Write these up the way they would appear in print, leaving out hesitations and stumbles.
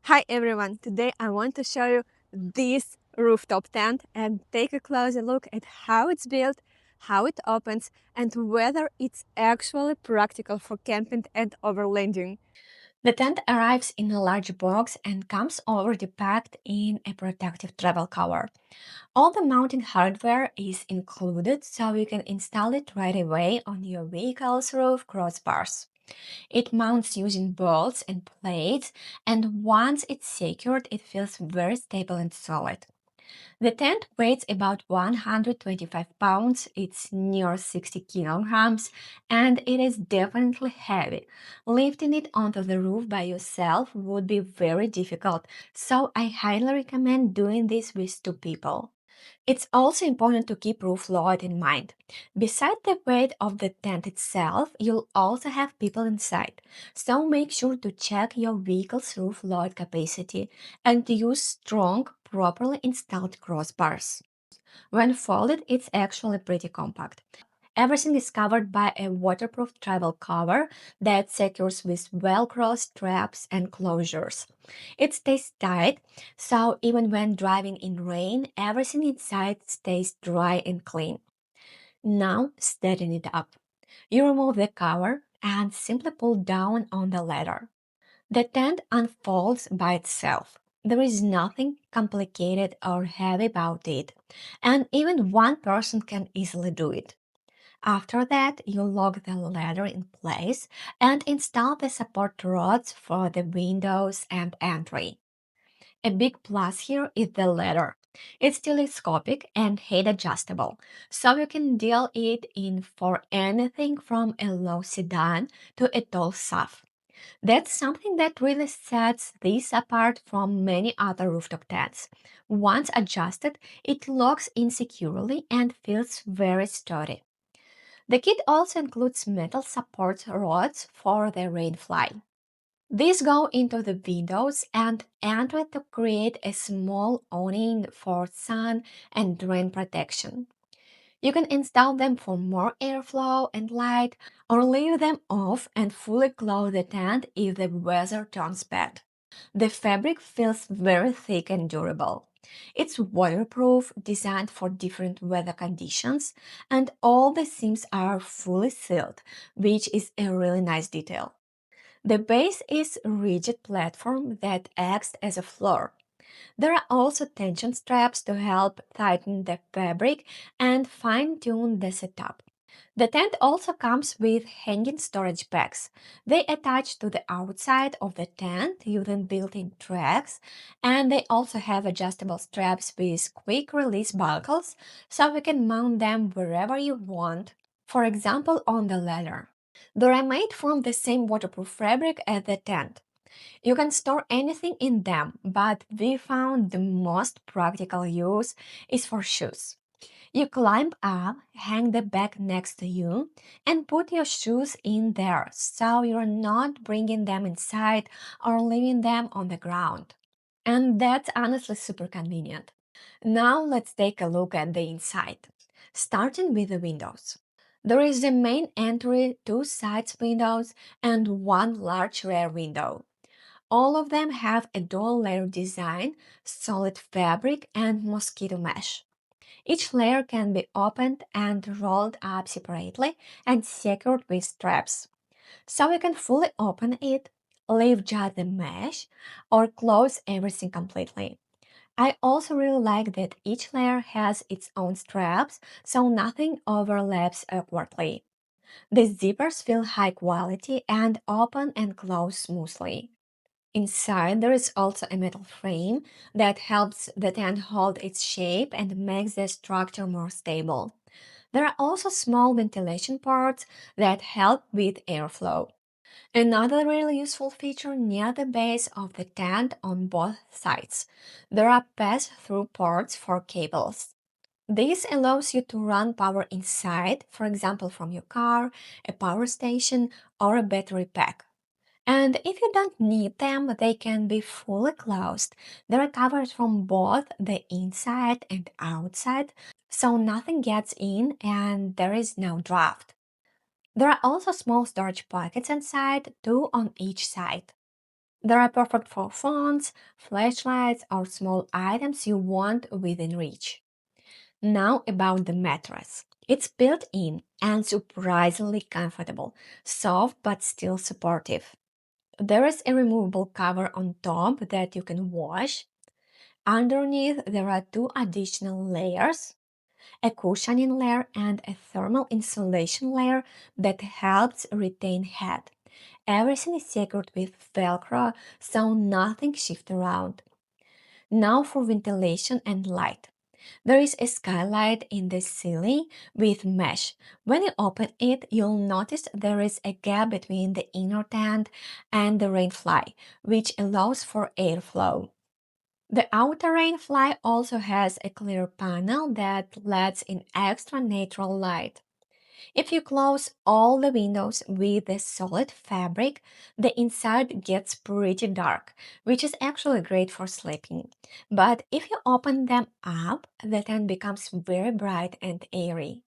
Hi everyone, today I want to show you this rooftop tent and take a closer look at how it's built, how it opens, and whether it's actually practical for camping and overlanding. The tent arrives in a large box and comes already packed in a protective travel cover. All the mounting hardware is included, so you can install it right away on your vehicle's roof crossbars. It mounts using bolts and plates, and once it's secured, it feels very stable and solid. The tent weighs about 125 pounds, it's near 60 kilograms, and it is definitely heavy. Lifting it onto the roof by yourself would be very difficult, so I highly recommend doing this with two people. It's also important to keep roof load in mind. Beside the weight of the tent itself, you'll also have people inside. So make sure to check your vehicle's roof load capacity and use strong, properly installed crossbars. When folded, it's actually pretty compact. Everything is covered by a waterproof travel cover that secures with Velcro straps and closures. It stays tight, so even when driving in rain, everything inside stays dry and clean. Now, setting it up. You remove the cover and simply pull down on the ladder. The tent unfolds by itself. There is nothing complicated or heavy about it, and even one person can easily do it. After that, you lock the ladder in place and install the support rods for the windows and entry. A big plus here is the ladder. It's telescopic and height adjustable, so you can deal it in for anything from a low sedan to a tall SUV. That's something that really sets this apart from many other rooftop tents. Once adjusted, it locks in securely and feels very sturdy. The kit also includes metal support rods for the rainfly. These go into the windows and enter to create a small awning for sun and rain protection. You can install them for more airflow and light, or leave them off and fully close the tent if the weather turns bad. The fabric feels very thick and durable. It's waterproof, designed for different weather conditions, and all the seams are fully sealed, which is a really nice detail. The base is a rigid platform that acts as a floor. There are also tension straps to help tighten the fabric and fine-tune the setup. The tent also comes with hanging storage bags. They attach to the outside of the tent using built-in tracks, and they also have adjustable straps with quick release buckles so you can mount them wherever you want, for example on the ladder. They are made from the same waterproof fabric as the tent. You can store anything in them, but we found the most practical use is for shoes. You climb up, hang the bag next to you, and put your shoes in there so you're not bringing them inside or leaving them on the ground. And that's honestly super convenient. Now let's take a look at the inside. Starting with the windows. There is the main entry, two sides windows, and one large rear window. All of them have a dual layer design, solid fabric, and mosquito mesh. Each layer can be opened and rolled up separately and secured with straps. So you can fully open it, leave just the mesh, or close everything completely. I also really like that each layer has its own straps, so nothing overlaps awkwardly. The zippers feel high quality and open and close smoothly. Inside, there is also a metal frame that helps the tent hold its shape and makes the structure more stable. There are also small ventilation ports that help with airflow. Another really useful feature near the base of the tent on both sides. There are pass-through ports for cables. This allows you to run power inside, for example from your car, a power station, or a battery pack. And if you don't need them, they can be fully closed. They are covered from both the inside and outside, so nothing gets in and there is no draft. There are also small storage pockets inside, two on each side. They are perfect for phones, flashlights, or small items you want within reach. Now about the mattress. It's built in and surprisingly comfortable, soft but still supportive. There is a removable cover on top that you can wash. Underneath, there are two additional layers, a cushioning layer and a thermal insulation layer that helps retain heat. Everything is secured with Velcro so nothing shifts around. Now for ventilation and light. There is a skylight in the ceiling with mesh. When you open it, you'll notice there is a gap between the inner tent and the rainfly, which allows for airflow. The outer rainfly also has a clear panel that lets in extra natural light. If you close all the windows with a solid fabric, the inside gets pretty dark, which is actually great for sleeping. But if you open them up, the tent becomes very bright and airy.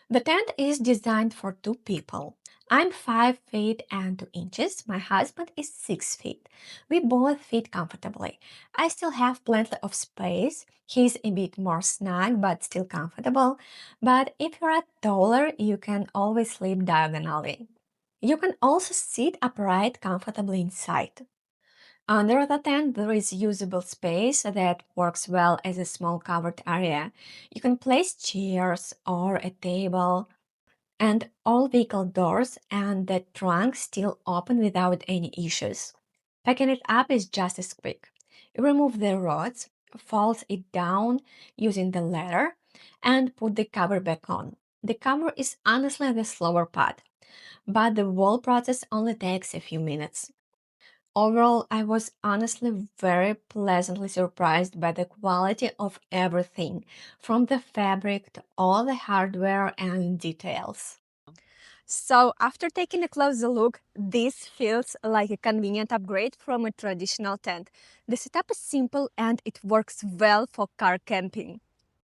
The tent is designed for two people. I'm 5 feet and 2 inches. My husband is 6 feet. We both fit comfortably. I still have plenty of space. He's a bit more snug but still comfortable. But if you're taller, you can always sleep diagonally. You can also sit upright comfortably inside. Under the tent, there is usable space that works well as a small covered area. You can place chairs or a table, and all vehicle doors and the trunk still open without any issues. Packing it up is just as quick. You remove the rods, fold it down using the ladder, and put the cover back on. The cover is honestly the slower part, but the whole process only takes a few minutes. Overall, I was honestly very pleasantly surprised by the quality of everything, from the fabric to all the hardware and details. So, after taking a closer look, this feels like a convenient upgrade from a traditional tent. The setup is simple and it works well for car camping.